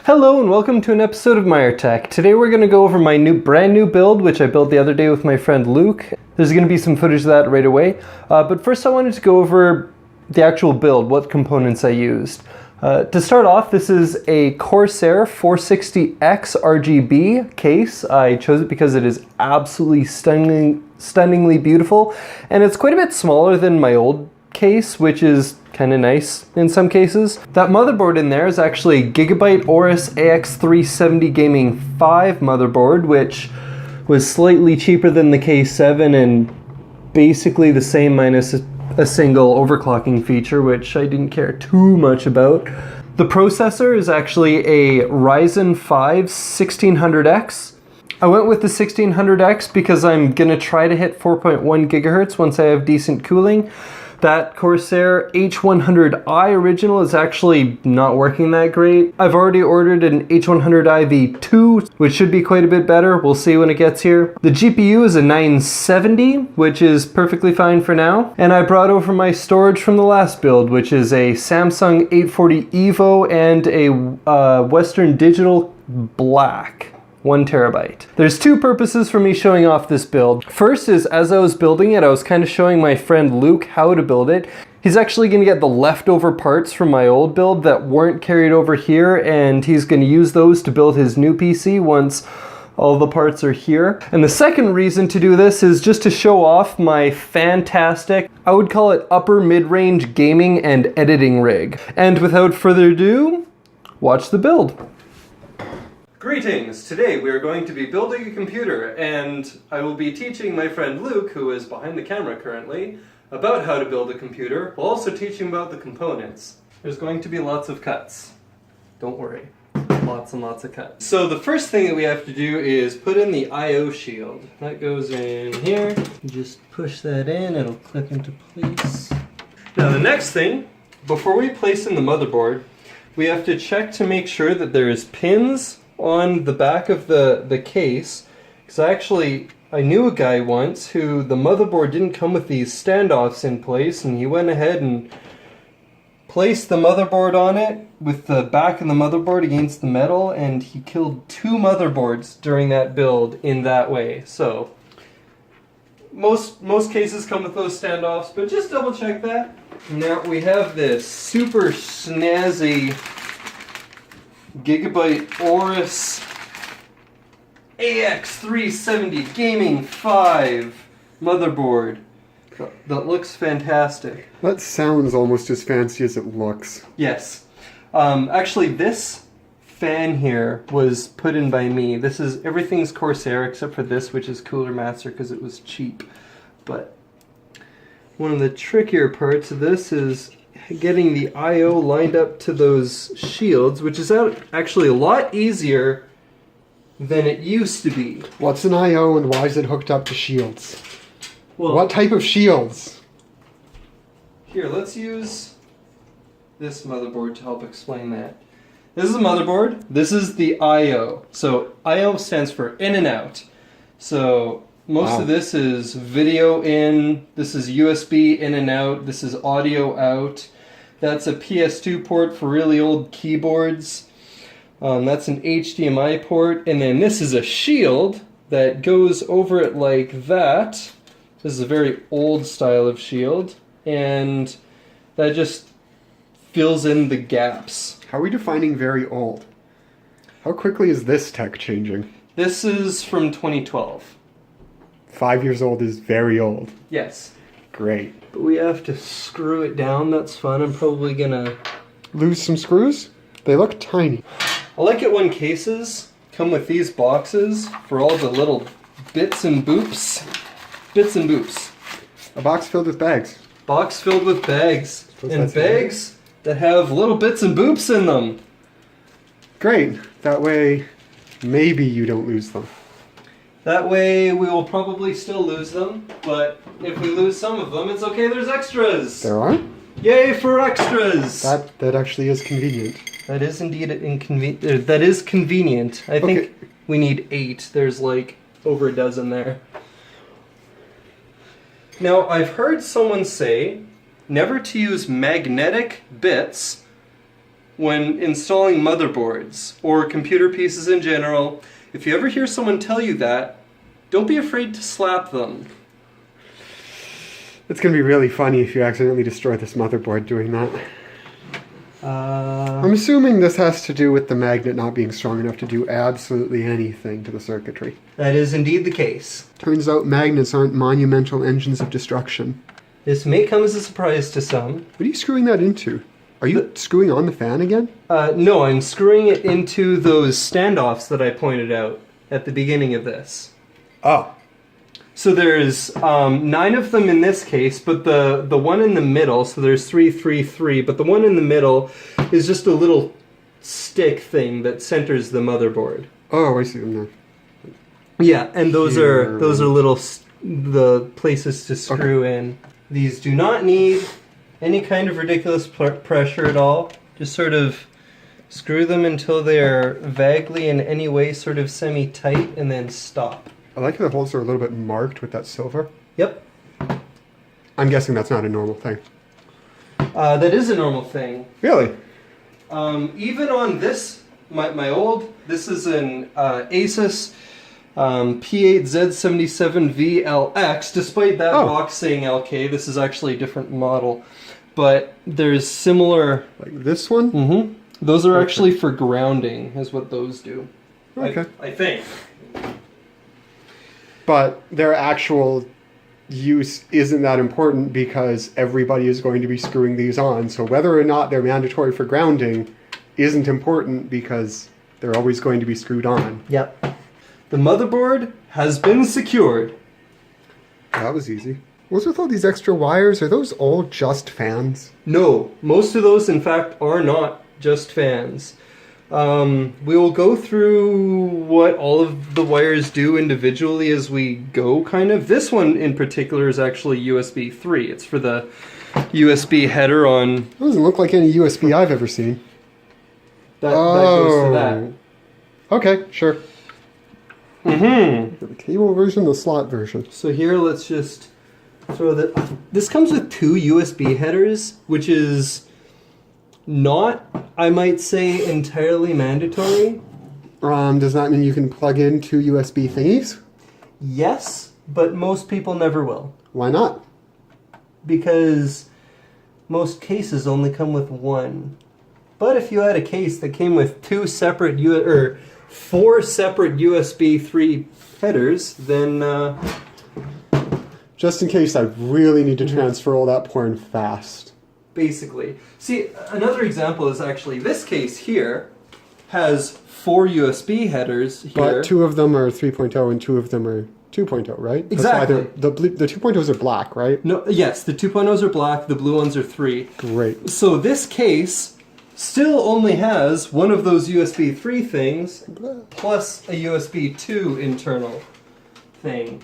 Hello and welcome to an episode of Meyer Tech. Today we're going to go over my brand new build, which I built the other day with my friend Luke. There's going to be some footage of that right away. But first I wanted to go over the actual build, what components I used. To start off, this is a Corsair 460X RGB case. I chose it because it is absolutely stunningly beautiful, and it's quite a bit smaller than my old case, which is kind of nice in some cases. That motherboard in there is actually Gigabyte Aorus AX370 Gaming 5 motherboard, which was slightly cheaper than the K7 and basically the same minus a single overclocking feature, which I didn't care too much about. The processor is actually a Ryzen 5 1600X. I went with the 1600X because I'm going to try to hit 4.1 gigahertz once I have decent cooling. That Corsair H100i original is actually not working that great. I've already ordered an H100i V2, which should be quite a bit better. We'll see when it gets here. The GPU is a 970, which is perfectly fine for now. And I brought over my storage from the last build, which is a Samsung 840 EVO and a Western Digital Black. 1 terabyte. There's two purposes for me showing off this build. First is, as I was building it, I was kind of showing my friend Luke how to build it. He's actually going to get the leftover parts from my old build that weren't carried over here, and he's going to use those to build his new PC once all the parts are here. And the second reason to do this is just to show off my fantastic, I would call it upper mid-range gaming and editing rig. And without further ado, watch the build. Greetings! Today we are going to be building a computer, and I will be teaching my friend Luke, who is behind the camera currently, about how to build a computer, while also teaching about the components. There's going to be lots of cuts. Don't worry. Lots and lots of cuts. So the first thing that we have to do is put in the I/O shield. That goes in here. You just push that in, it'll click into place. Now the next thing, before we place in the motherboard, we have to check to make sure that there is pins on the back of the case, because I knew a guy once who the motherboard didn't come with these standoffs in place, and he went ahead and placed the motherboard on it with the back of the motherboard against the metal, and he killed 2 motherboards during that build in that way. So most cases come with those standoffs, but just double check that. Now we have this super snazzy Gigabyte Aorus AX370 Gaming 5 motherboard that looks fantastic. That sounds almost as fancy as it looks. Yes. Actually, this fan here was put in by me. Everything's Corsair except for this, which is Cooler Master because it was cheap. But one of the trickier parts of this is getting the I/O lined up to those shields, which is actually a lot easier than it used to be. What's an I/O and why is it hooked up to shields? Well, what type of shields? Here, let's use this motherboard to help explain that. This is a motherboard. This is the I/O. So I/O stands for in and out. So most of this is video in, this is USB in and out, this is audio out. That's a PS2 port for really old keyboards. That's an HDMI port. And then this is a shield that goes over it like that. This is a very old style of shield. And that just fills in the gaps. How are we defining very old? How quickly is this tech changing? This is from 2012. 5 years old is very old. Yes. Great. But we have to screw it down. That's fun. I'm probably gonna lose some screws? They look tiny. I like it when cases come with these boxes for all the little bits and boops. Bits and boops. A box filled with bags. Box filled with bags. And bags that have little bits and boops in them. Great. That way, maybe you don't lose them. That way we will probably still lose them, but if we lose some of them, it's okay, there's extras! There are? Yay for extras! That actually is convenient. That is indeed that is convenient. I think we need 8. There's like over a dozen there. Now, I've heard someone say never to use magnetic bits when installing motherboards or computer pieces in general, if you ever hear someone tell you that, don't be afraid to slap them. It's going to be really funny if you accidentally destroy this motherboard doing that. I'm assuming this has to do with the magnet not being strong enough to do absolutely anything to the circuitry. That is indeed the case. Turns out magnets aren't monumental engines of destruction. This may come as a surprise to some. What are you screwing that into? Are you screwing on the fan again? No, I'm screwing it into those standoffs that I pointed out at the beginning of this. Oh. So there's 9 of them in this case, but the one in the middle, so there's 3, 3, 3, but the one in the middle is just a little stick thing that centers the motherboard. Oh, I see them now. Yeah, and those are little the places to screw in. These do not need any kind of ridiculous pressure at all. Just sort of screw them until they're vaguely in any way sort of semi-tight and then stop. I like how the holes are a little bit marked with that silver. Yep. I'm guessing that's not a normal thing. That is a normal thing. Really? Even on this, my old, this is an Asus P8Z77VLX. Despite that box saying LK, this is actually a different model. But there's similar... Like this one? Mm-hmm. Those are actually for grounding, is what those do. Okay. I think. But their actual use isn't that important because everybody is going to be screwing these on. So whether or not they're mandatory for grounding isn't important because they're always going to be screwed on. Yep. The motherboard has been secured. That was easy. What's with all these extra wires? Are those all just fans? No, most of those in fact are not just fans. We will go through what all of the wires do individually as we go, kind of. This one in particular is actually USB 3. It's for the USB header on... It doesn't look like any USB I've ever seen. That goes to that. Okay, sure. Mm-hmm. The cable version, the slot version. So here, let's just throw the... This comes with 2 USB headers, which is... not, I might say, entirely mandatory. Does that mean you can plug in 2 USB thingies? Yes, but most people never will. Why not? Because most cases only come with 1. But if you had a case that came with 4 separate USB 3 headers, then... Just in case I really need to transfer all that porn fast. Basically. See, another example is actually this case here has 4 USB headers here. But 2 of them are 3.0 and 2 of them are 2.0, right? Exactly. The 2.0s are black, right? No, yes, the 2.0s are black, the blue ones are 3. Great. So this case still only has one of those USB 3 things plus a USB 2 internal thing,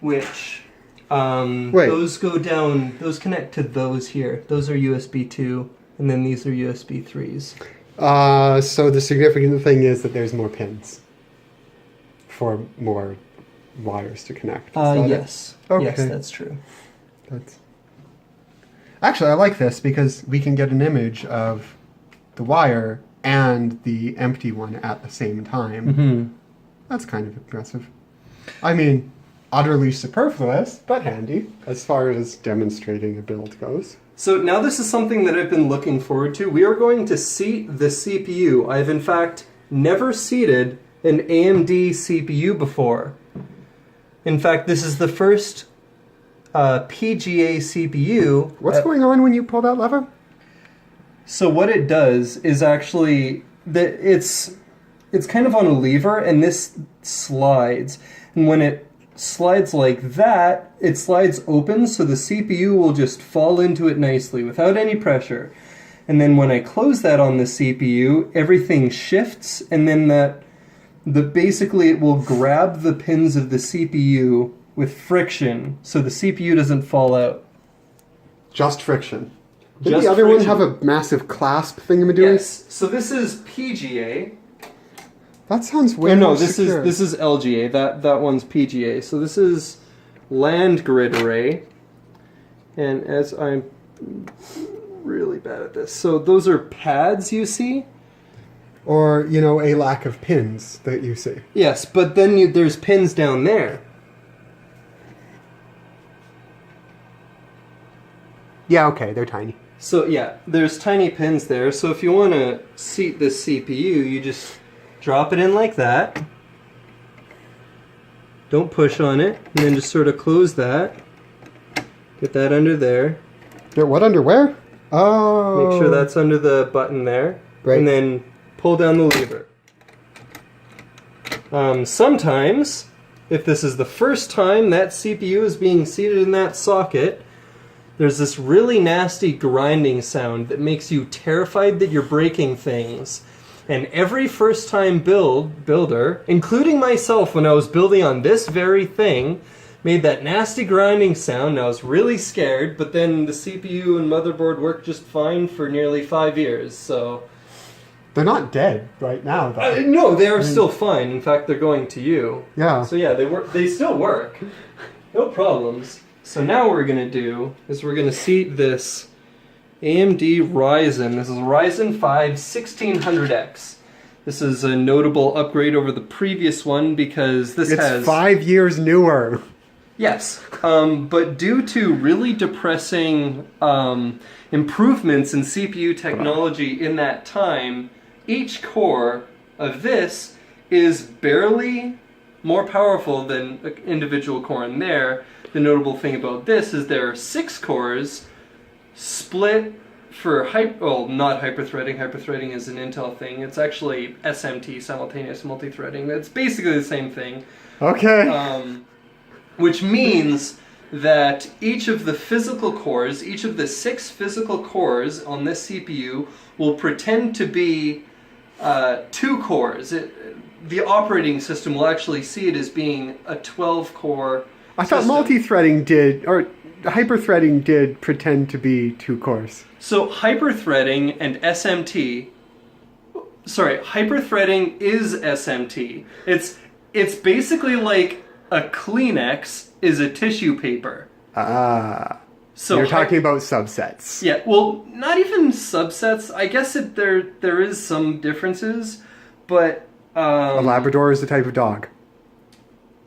which... those go down, those connect to those here. Those are USB 2, and then these are USB 3s. So the significant thing is that there's more pins for more wires to connect. Yes. Okay. Yes, that's true. Actually, I like this because we can get an image of the wire and the empty one at the same time. Mm-hmm. That's kind of impressive. I mean... utterly superfluous, but handy, as far as demonstrating a build goes. So now this is something that I've been looking forward to. We are going to seat the CPU. I've in fact never seated an AMD CPU before. In fact, this is the first PGA CPU. What's going on when you pull that lever? So what it does is actually, it's kind of on a lever, and this slides. And when it slides like that, it slides open, so the CPU will just fall into it nicely without any pressure. And then when I close that on the CPU, everything shifts, and then basically it will grab the pins of the CPU with friction, so the CPU doesn't fall out. Just friction. Did the other one have a massive clasp thingamadoodle? Yes. So this is PGA. That sounds way more secure. This is LGA. That one's PGA. So this is land grid array. And as I'm really bad at this. So those are pads, you see? Or, you know, a lack of pins that you see. Yes, but then there's pins down there. Yeah, okay, they're tiny. So yeah, there's tiny pins there. So if you want to seat this CPU, you just drop it in like that. Don't push on it, and then just sort of close that. Get that under there. Yeah, what, under where? Oh. Make sure that's under the button there. Right. And then pull down the lever. Sometimes, if this is the first time that CPU is being seated in that socket, there's this really nasty grinding sound that makes you terrified that you're breaking things. And every first-time builder, including myself when I was building on this very thing, made that nasty grinding sound, and I was really scared, but then the CPU and motherboard worked just fine for nearly 5 years, so... They're not dead right now, though. No, they are still fine. In fact, they're going to you. Yeah. So yeah, they still work. No problems. So now what we're going to do is we're going to seat this AMD Ryzen. This is a Ryzen 5 1600X. This is a notable upgrade over the previous one because this It's has... 5 years newer. Yes, but due to really depressing improvements in CPU technology in that time, each core of this is barely more powerful than an individual core in there. The notable thing about this is there are 6 cores split for not hyperthreading. Hyperthreading is an Intel thing. It's actually SMT, simultaneous multi-threading. It's basically the same thing. Okay. Which means that each of the physical cores, each of the 6 physical cores on this CPU will pretend to be 2 cores. The operating system will actually see it as being a 12-core I thought multi-threading did, or hyper-threading did pretend to be 2 cores. So hyper-threading and SMT... Sorry, hyper-threading is SMT. It's basically like a Kleenex is a tissue paper. Ah. So you're talking about subsets. Yeah, well, not even subsets. I guess there is some differences, but... a Labrador is the type of dog.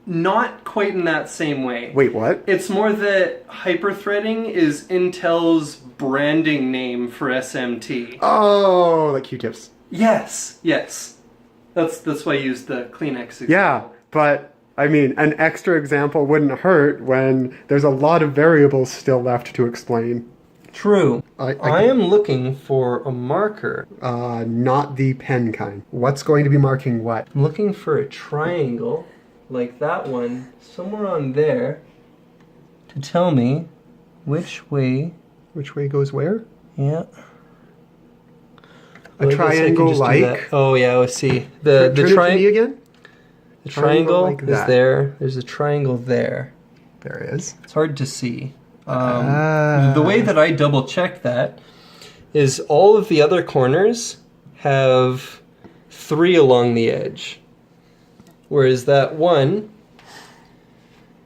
Not quite in that same way. Wait, what? It's more that hyperthreading is Intel's branding name for SMT. Oh, like Q-tips. Yes, yes. That's why I used the Kleenex example. Yeah, but, I mean, an extra example wouldn't hurt when there's a lot of variables still left to explain. True. I am looking for a marker. Not the pen kind. What's going to be marking what? I'm looking for a triangle, like that one, somewhere on there, to tell me which way... Which way goes where? Yeah. A triangle like... Oh yeah, let's see. The triangle again? The triangle like is that. there. There's a triangle there. There it is. It's hard to see. The way that I double check that is all of the other corners have 3 along the edge. Whereas that one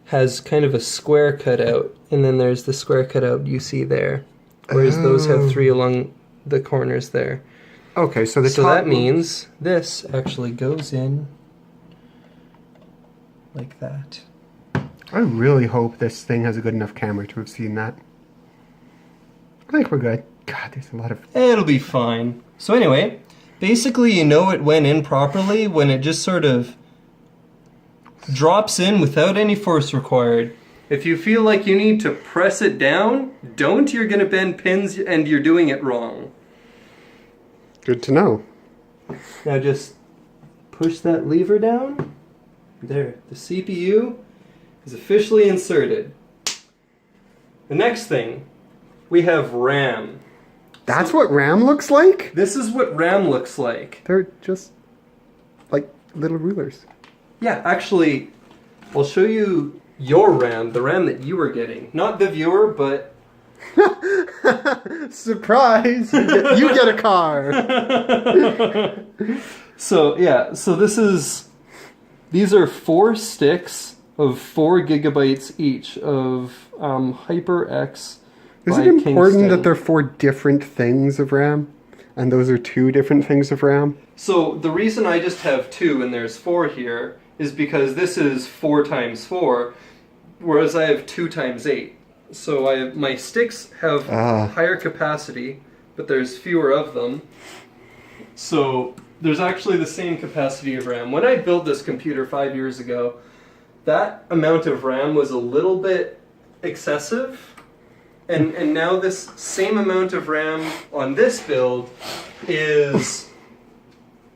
has kind of a square cut out, and then there's the square cut out you see there. Whereas those have 3 along the corners there. Okay, so So that means this actually goes in like that. I really hope this thing has a good enough camera to have seen that. I think we're good. God, there's a lot of... It'll be fine. So anyway, basically you know it went in properly when it just sort of drops in without any force required. If you feel like you need to press it down, don't. You're going to bend pins and you're doing it wrong. Good to know. Now just push that lever down. There, the CPU is officially inserted. The next thing, we have RAM. That's what RAM looks like? This is what RAM looks like. They're just like little rulers. Yeah, actually, I'll show you your RAM, the RAM that you were getting. Not the viewer, but... Surprise! You get a car! So, yeah, so these are 4 sticks of 4 gigabytes each of HyperX Is by it important Kingston. that they're 4 different things of RAM? And those are 2 different things of RAM? So the reason I just have 2 and there's 4 here is because this is 4 times 4, whereas I have 2 times 8. So my sticks have higher capacity, but there's fewer of them. So there's actually the same capacity of RAM. When I built this computer 5 years ago, that amount of RAM was a little bit excessive. And now this same amount of RAM on this build is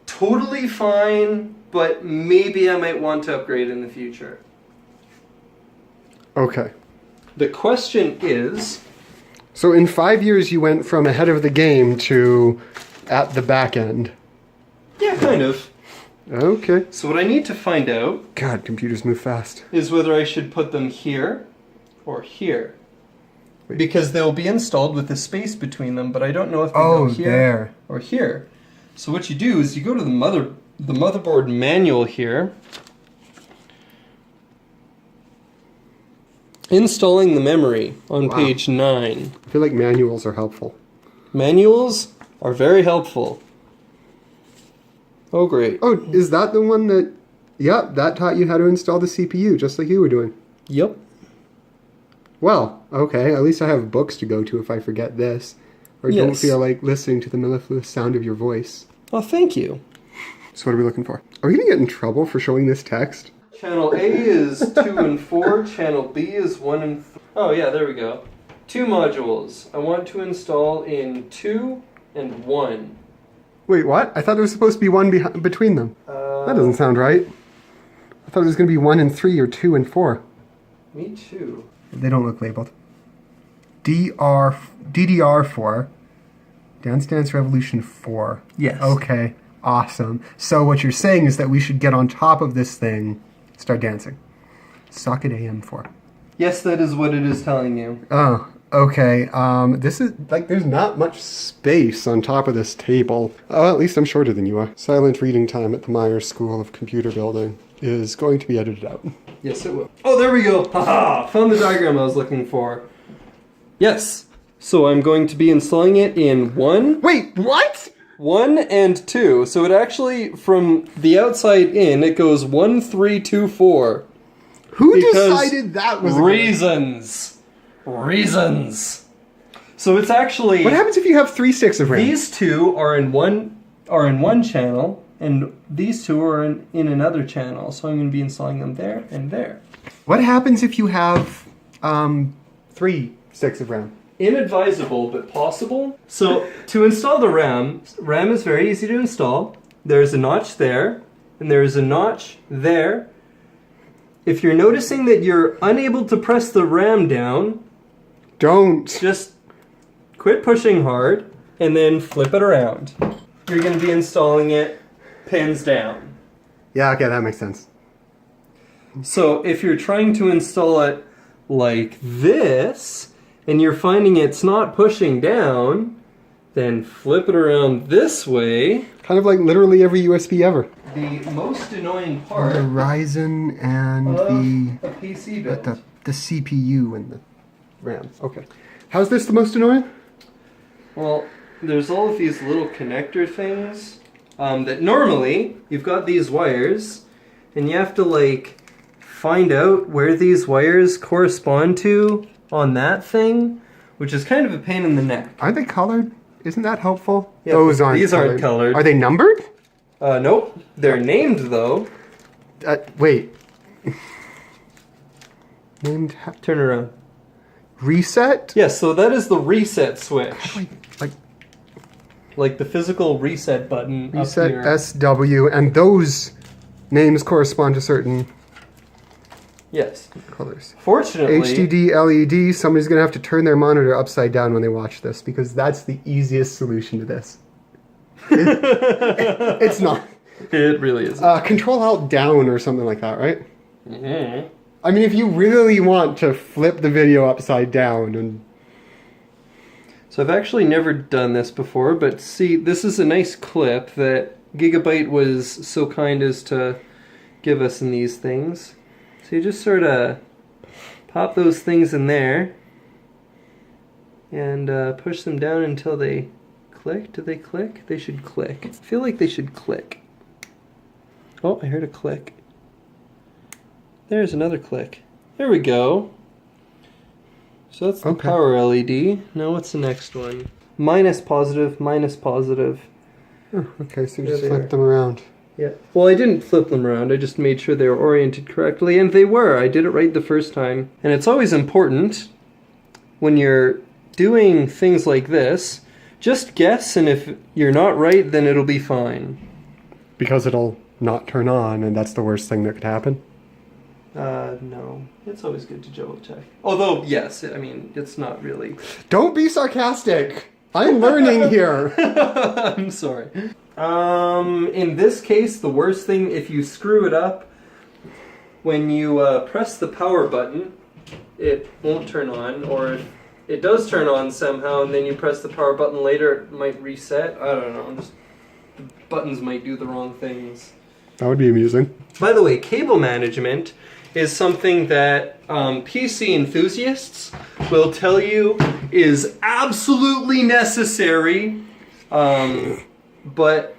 totally fine, but maybe I might want to upgrade in the future. Okay. The question is... So in 5 years you went from ahead of the game to at the back end. Yeah, kind of. Okay. So what I need to find out... God, computers move fast. ...is whether I should put them here or here. Because they'll be installed with a space between them, but I don't know if they go here or here. So what you do is you go to the motherboard manual here. Installing the memory on page 9. I feel like manuals are helpful. Manuals are very helpful. Oh, great. Oh, is that the one that... Yep, that taught you how to install the CPU, just like you were doing. Yep. Well, okay, at least I have books to go to if I forget this. Or don't feel like listening to the mellifluous sound of your voice. Well, thank you. So what are we looking for? Are we going to get in trouble for showing this text? Channel A is 2 and 4, channel B is 1 and 3. Oh yeah, there we go. 2 modules. I want to install in 2 and 1. Wait, what? I thought there was supposed to be one between them. That doesn't sound right. I thought it was going to be 1 and 3 or 2 and 4. Me too. They don't look labeled. DDR4. Dance Dance Revolution 4. Yes. Okay, awesome. So what you're saying is that we should get on top of this thing, start dancing. Socket AM4. Yes, that is what it is telling you. Oh, okay. This is, like, there's not much space on top of this table. Oh, at least I'm shorter than you are. Silent reading time at the Myers School of Computer Building is going to be edited out. Yes, it will. Oh, there we go. Haha! Found the diagram I was looking for. Yes. So I'm going to be installing it in 1. Wait, what? 1 and 2. So it actually, from the outside in, it goes 1, 3, 2, 4. Who decided that was reasons? Reasons. So it's actually... What happens if you have 3 sticks of RAM? These 2 are in one channel, and these 2 are in another channel. So I'm going to be installing them there and there. What happens if you have 3 sticks of RAM? Inadvisable, but possible. So to install the RAM is very easy to install. There's a notch there, and there's a notch there. If you're noticing that you're unable to press the RAM down, don't. Just quit pushing hard, and then flip it around. You're going to be installing it pins down. Yeah, okay, that makes sense. So if you're trying to install it like this, and you're finding it's not pushing down, then flip it around this way. Kind of like literally every USB ever. The most annoying part the Ryzen and of a PC build. The CPU and the RAM. Okay. How's this the most annoying? Well, there's all of these little connector things that normally you've got these wires, and you have to like find out where these wires correspond to on that thing, which is kind of a pain in the neck. Aren't they colored? Isn't that helpful? Yeah, those aren't these colored. aren't colored. Are they numbered? Nope. They're named though. Wait. Named... Turn around. Reset? Yes, so that is the reset switch. How do I, like the physical reset button reset up here. SW, and those names correspond to certain... Yes. colors. Fortunately... HDD, LED, somebody's going to have to turn their monitor upside down when they watch this, because that's the easiest solution to this. It's not. It really is. Control-Alt-Down or something like that, right? Mm-hmm. I mean, if you really want to flip the video upside down and... So I've actually never done this before, but see, this is a nice clip that Gigabyte was so kind as to give us in these things. So you just sort of pop those things in there, and push them down until they click. Do they click? They should click. I feel like they should click. Oh, I heard a click. There's another click. There we go. So that's the power LED. Now what's the next one? Minus positive, minus positive. Oh, okay, so you just flip them around. Yeah. Well, I didn't flip them around. I just made sure they were oriented correctly, and they were. I did it right the first time. And it's always important when you're doing things like this, just guess, and if you're not right, then it'll be fine. Because it'll not turn on, and that's the worst thing that could happen? No. It's always good to double check. Although, yes, I mean, it's not really. Don't be sarcastic! I'm learning here! I'm sorry. In this case, the worst thing, if you screw it up, when you press the power button, it won't turn on, or if it does turn on somehow, and then you press the power button later, it might reset. I don't know, just the buttons might do the wrong things. That would be amusing. By the way, cable management is something that PC enthusiasts will tell you is absolutely necessary, but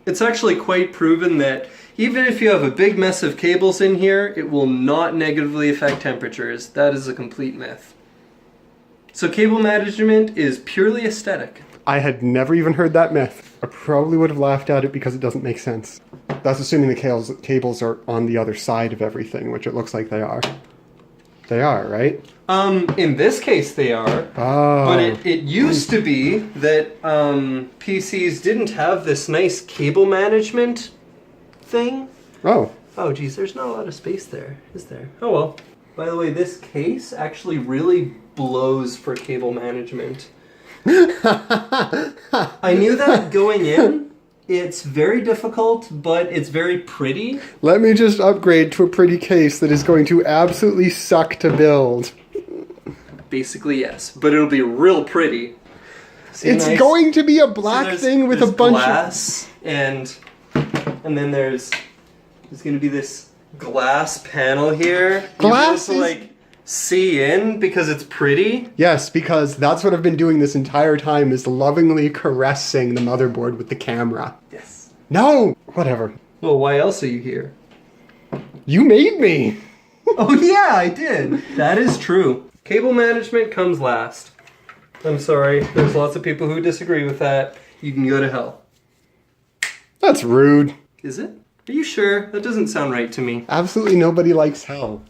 it's actually quite proven that even if you have a big mess of cables in here, it will not negatively affect temperatures. That is a complete myth. So cable management is purely aesthetic. I had never even heard that myth. I probably would have laughed at it because it doesn't make sense. That's assuming the cables are on the other side of everything, which it looks like they are. They are, right? In this case they are. Oh. But it used to be that PCs didn't have this nice cable management thing. Oh. Oh geez, there's not a lot of space there, is there? Oh well. By the way, this case actually really blows for cable management. I knew that going in. It's very difficult, but it's very pretty. Let me just upgrade to a pretty case that is going to absolutely suck to build. Basically, yes. But it'll be real pretty. See, it's nice? going to be a black thing with a bunch glass, and then there's going to be this glass panel here. Glass to like see in because it's pretty. Yes, because that's what I've been doing this entire time, is lovingly caressing the motherboard with the camera. Yes. No! Whatever. Well, why else are you here? You made me! Oh yeah, I did. That is true. Cable management comes last. I'm sorry. There's lots of people who disagree with that. You can go to hell. That's rude. Is it? Are you sure? That doesn't sound right to me. Absolutely nobody likes hell.